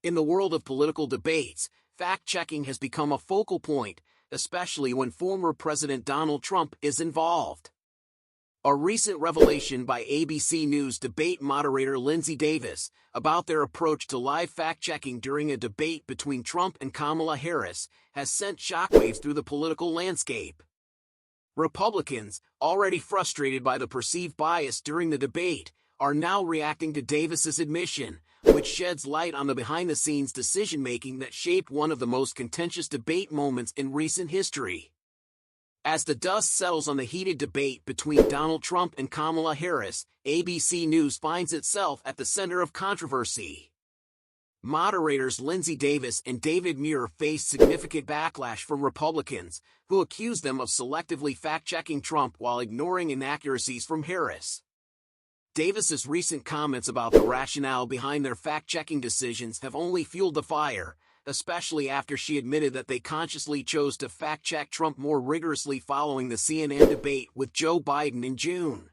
In the world of political debates, fact-checking has become a focal point, especially when former President Donald Trump is involved. A recent revelation by ABC News debate moderator Linsey Davis about their approach to live fact-checking during a debate between Trump and Kamala Harris has sent shockwaves through the political landscape. Republicans, already frustrated by the perceived bias during the debate, are now reacting to Davis's admission, which sheds light on the behind-the-scenes decision-making that shaped one of the most contentious debate moments in recent history. As the dust settles on the heated debate between Donald Trump and Kamala Harris, ABC News finds itself at the center of controversy. Moderators Linsey Davis and David Muir faced significant backlash from Republicans, who accused them of selectively fact-checking Trump while ignoring inaccuracies from Harris. Davis's recent comments about the rationale behind their fact-checking decisions have only fueled the fire, especially after she admitted that they consciously chose to fact-check Trump more rigorously following the CNN debate with Joe Biden in June.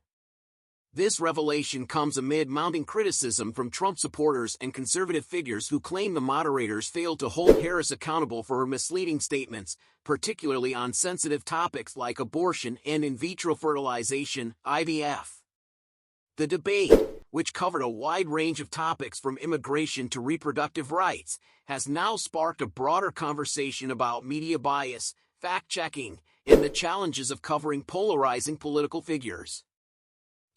This revelation comes amid mounting criticism from Trump supporters and conservative figures who claim the moderators failed to hold Harris accountable for her misleading statements, particularly on sensitive topics like abortion and in vitro fertilization, IVF. The debate, which covered a wide range of topics from immigration to reproductive rights, has now sparked a broader conversation about media bias, fact-checking, and the challenges of covering polarizing political figures.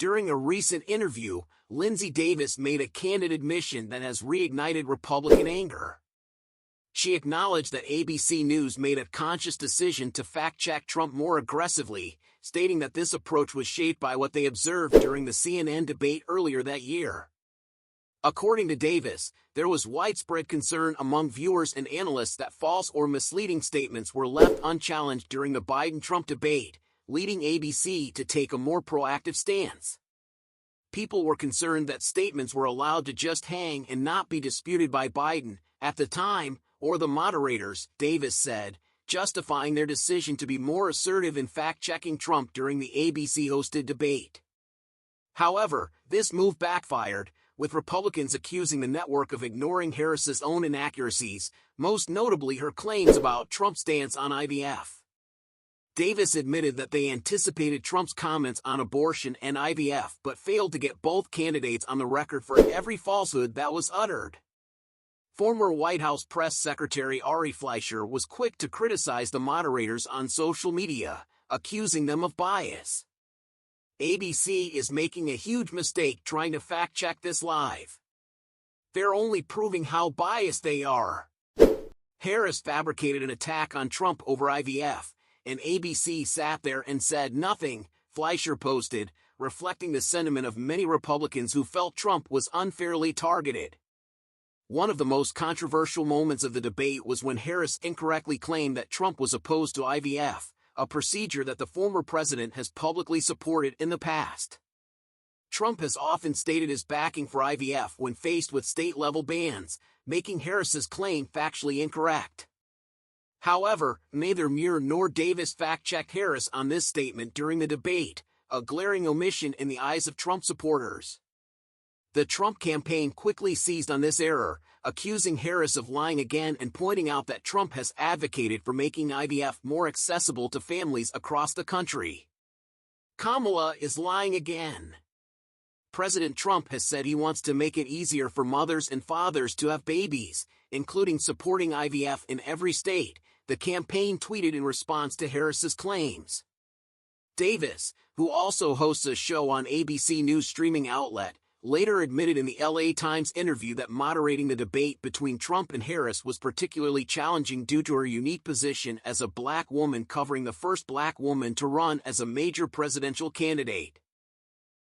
During a recent interview, Linsey Davis made a candid admission that has reignited Republican anger. She acknowledged that ABC News made a conscious decision to fact-check Trump more aggressively, stating that this approach was shaped by what they observed during the CNN debate earlier that year. According to Davis, there was widespread concern among viewers and analysts that false or misleading statements were left unchallenged during the Biden-Trump debate, leading ABC to take a more proactive stance. People were concerned that statements were allowed to just hang and not be disputed by Biden, at the time, or the moderators, Davis said, justifying their decision to be more assertive in fact-checking Trump during the ABC-hosted debate. However, this move backfired, with Republicans accusing the network of ignoring Harris's own inaccuracies, most notably her claims about Trump's stance on IVF. Davis admitted that they anticipated Trump's comments on abortion and IVF but failed to get both candidates on the record for every falsehood that was uttered. Former White House Press Secretary Ari Fleischer was quick to criticize the moderators on social media, accusing them of bias. ABC is making a huge mistake trying to fact-check this live. They're only proving how biased they are. Harris fabricated an attack on Trump over IVF, and ABC sat there and said nothing, Fleischer posted, reflecting the sentiment of many Republicans who felt Trump was unfairly targeted. One of the most controversial moments of the debate was when Harris incorrectly claimed that Trump was opposed to IVF, a procedure that the former president has publicly supported in the past. Trump has often stated his backing for IVF when faced with state-level bans, making Harris's claim factually incorrect. However, neither Muir nor Davis fact-checked Harris on this statement during the debate, a glaring omission in the eyes of Trump supporters. The Trump campaign quickly seized on this error, accusing Harris of lying again and pointing out that Trump has advocated for making IVF more accessible to families across the country. Kamala is lying again. President Trump has said he wants to make it easier for mothers and fathers to have babies, including supporting IVF in every state, the campaign tweeted in response to Harris's claims. Davis, who also hosts a show on ABC News streaming outlet, later admitted in the LA Times interview that moderating the debate between Trump and Harris was particularly challenging due to her unique position as a black woman covering the first black woman to run as a major presidential candidate.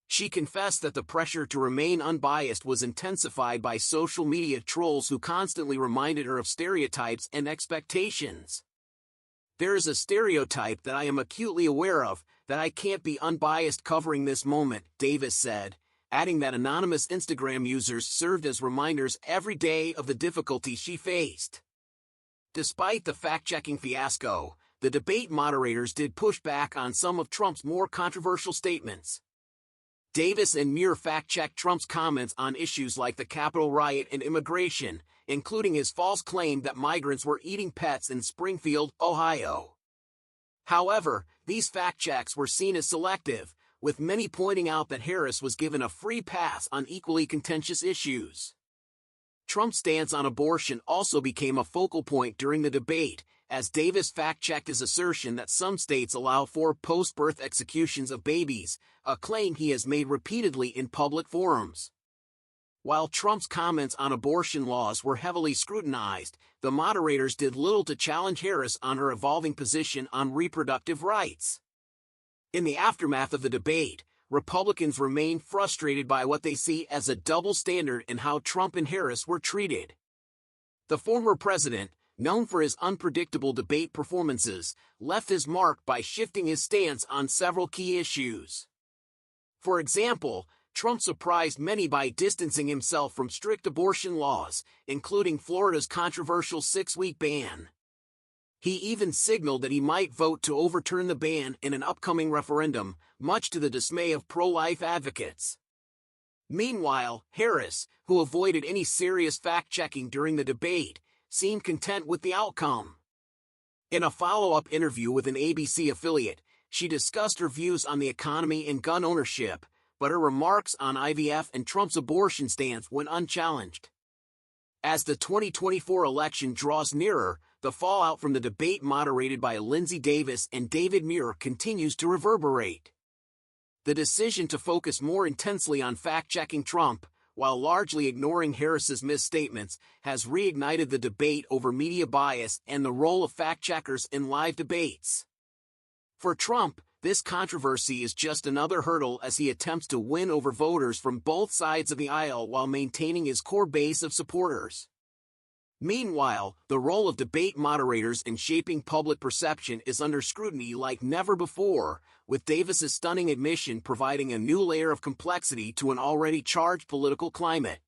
She confessed that the pressure to remain unbiased was intensified by social media trolls who constantly reminded her of stereotypes and expectations. "There is a stereotype that I am acutely aware of, that I can't be unbiased covering this moment," Davis said, adding that anonymous Instagram users served as reminders every day of the difficulties she faced. Despite the fact-checking fiasco, the debate moderators did push back on some of Trump's more controversial statements. Davis and Muir fact-checked Trump's comments on issues like the Capitol riot and immigration, including his false claim that migrants were eating pets in Springfield, Ohio. However, these fact checks were seen as selective, with many pointing out that Harris was given a free pass on equally contentious issues. Trump's stance on abortion also became a focal point during the debate, as Davis fact-checked his assertion that some states allow for post-birth executions of babies, a claim he has made repeatedly in public forums. While Trump's comments on abortion laws were heavily scrutinized, the moderators did little to challenge Harris on her evolving position on reproductive rights. In the aftermath of the debate, Republicans remain frustrated by what they see as a double standard in how Trump and Harris were treated. The former president, known for his unpredictable debate performances, left his mark by shifting his stance on several key issues. For example, Trump surprised many by distancing himself from strict abortion laws, including Florida's controversial 6-week ban. He even signaled that he might vote to overturn the ban in an upcoming referendum, much to the dismay of pro-life advocates. Meanwhile, Harris, who avoided any serious fact-checking during the debate, seemed content with the outcome. In a follow-up interview with an ABC affiliate, she discussed her views on the economy and gun ownership, but her remarks on IVF and Trump's abortion stance went unchallenged. As the 2024 election draws nearer, the fallout from the debate moderated by Linsey Davis and David Muir continues to reverberate. The decision to focus more intensely on fact-checking Trump, while largely ignoring Harris's misstatements, has reignited the debate over media bias and the role of fact-checkers in live debates. For Trump, this controversy is just another hurdle as he attempts to win over voters from both sides of the aisle while maintaining his core base of supporters. Meanwhile, the role of debate moderators in shaping public perception is under scrutiny like never before, with Davis's stunning admission providing a new layer of complexity to an already charged political climate.